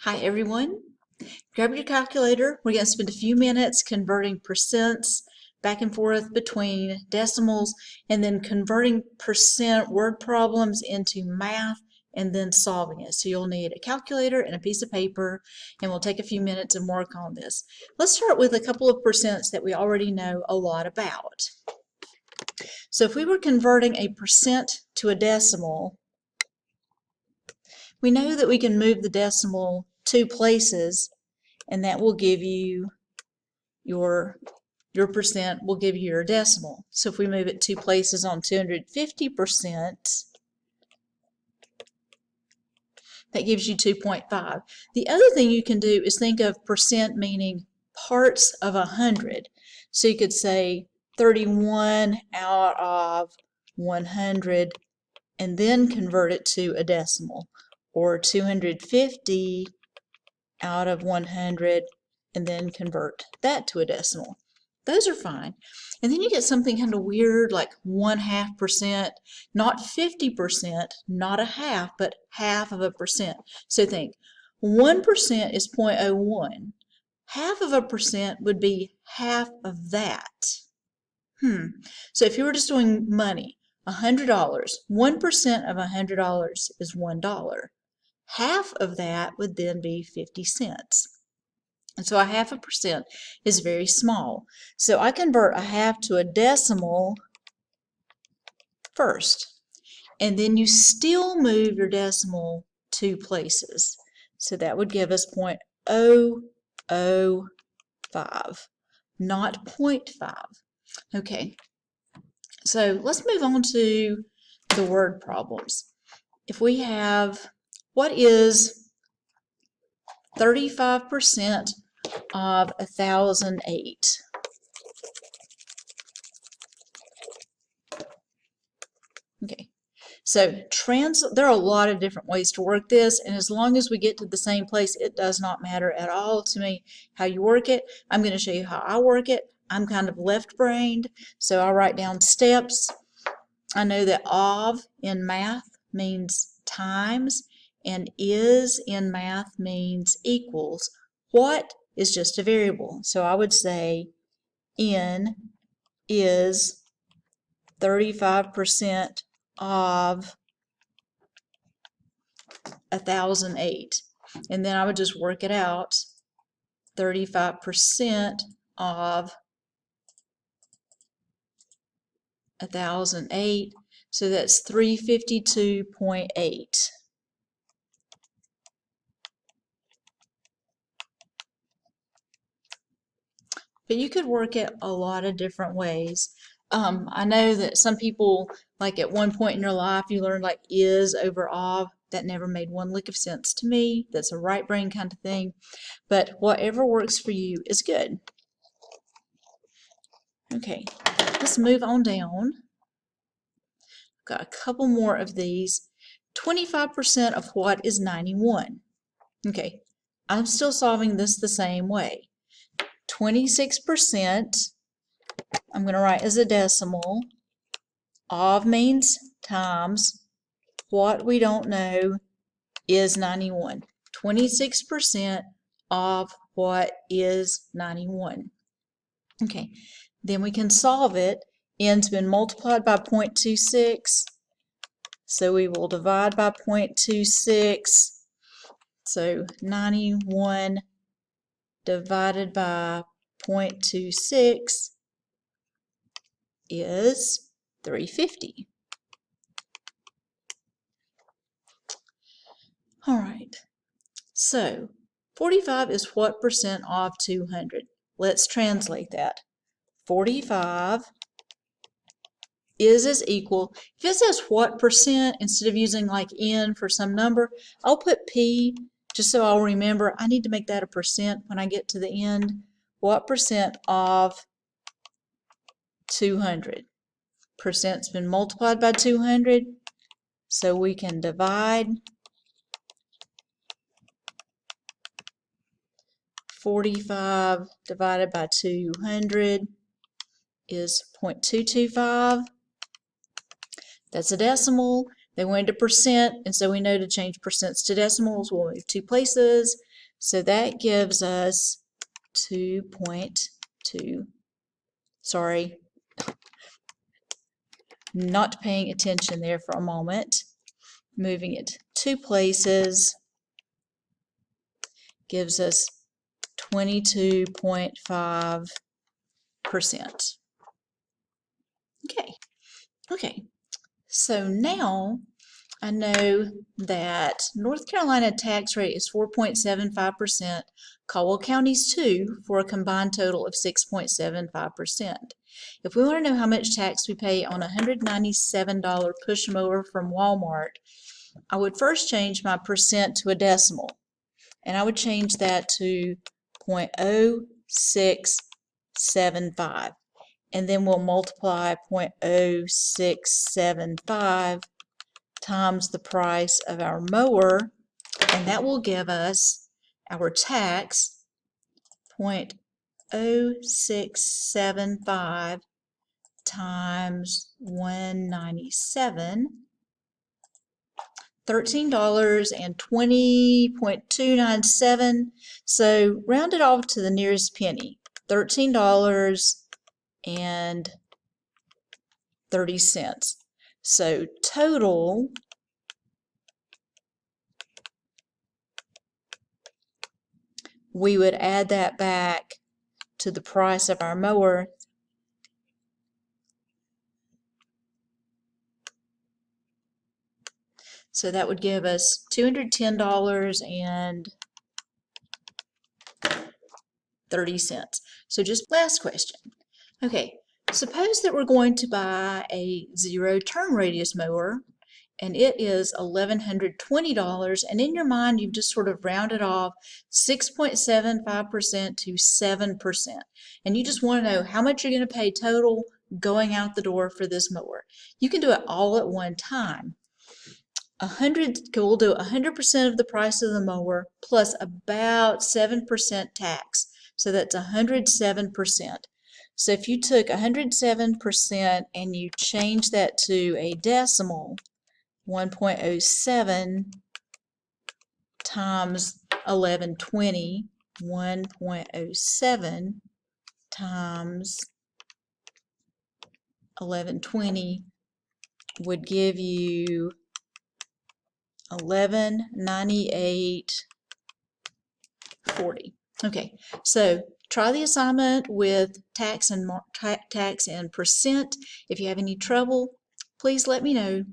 Hi everyone. Grab your calculator. We're going to spend a few minutes converting percents back and forth between decimals and then converting percent word problems into math and then solving it. So you'll need a calculator and a piece of paper, and we'll take a few minutes and work on this. Let's start with a couple of percents that we already know a lot about. So if we were converting a percent to a decimal, we know that we can move the decimal 2 places, and that will give you your percent will give you your decimal. So if we move it 2 places on 250%, that gives you 2.5. The other thing you can do is think of percent meaning parts of 100. So you could say 31 out of 100 and then convert it to a decimal, or 250 out of 100 and then convert that to a decimal. Those are fine. And then you get something kind of weird like 1/2%, not 50%, not a half, but half of a percent. So think 1% is 0.01. Half of a percent would be half of that. So if you were just doing money, $100, 1% of $100 is $1. Half of that would then be 50 cents. And so a half a percent is very small. So I convert a half to a decimal first. And then you still move your decimal 2 places. So that would give us 0.005, not 0.5. Okay, so let's move on to the word problems. If we have, what is 35% of 1,008? Okay, so there are a lot of different ways to work this, and as long as we get to the same place, it does not matter at all to me how you work it. I'm going to show you how I work it. I'm kind of left-brained, so I write down steps. I know that of in math means times, and is in math means equals. What is just a variable. So I would say n is 35% of 1,008. And then I would just work it out. 35% of 1,008. So that's 352.8. But you could work it a lot of different ways. I know that some people, like at one point in your life, you learned like is over of. That never made one lick of sense to me. That's a right brain kind of thing. But whatever works for you is good. Okay, let's move on down. Got a couple more of these. 25% of what is 91? Okay, I'm still solving this the same way. 26%, I'm going to write as a decimal. Of means times. What we don't know is 91. 26% of what is 91. Okay, then we can solve it. N's been multiplied by 0.26, so we will divide by 0.26. So 91 divided by 0.26 is 350. All right, so 45 is what percent of 200? Let's translate that. 45 is equal. If it says what percent, instead of using like n for some number, I'll put p just so I'll remember I need to make that a percent when I get to the end. What percent of 200? Percent's been multiplied by 200, so we can divide. 45 divided by 200 is 0.225. That's a decimal. They wanted a percent, and so we know to change percents to decimals, we'll move 2 places. So that gives us 2.2, sorry, not paying attention there for a moment. Moving it 2 places gives us 22.5%. Okay, so now I know that North Carolina tax rate is 4.75%, Caldwell County's too, for a combined total of 6.75%. If we want to know how much tax we pay on a $197 push mower from Walmart, I would first change my percent to a decimal, and I would change that to 0.0675. And then we'll multiply 0.0675 times the price of our mower, and that will give us our tax, 0.0675 times 197, $13.20.297. So round it off to the nearest penny, $13.30. So total we would add that back to the price of our mower. So that would give us $210.30. So just last question. Okay, suppose that we're going to buy a zero turn radius mower and it is $1,120, and in your mind you've just sort of rounded off 6.75% to 7%, and you just want to know how much you're going to pay total going out the door for this mower. You can do it all at one time. We'll do 100% of the price of the mower plus about 7% tax, so that's 107%. So if you took 107% and you change that to a decimal, 1.07 times 1120, 1.07 times 1120 would give you 1198.40. Okay, so try the assignment with tax and percent. If you have any trouble, please let me know.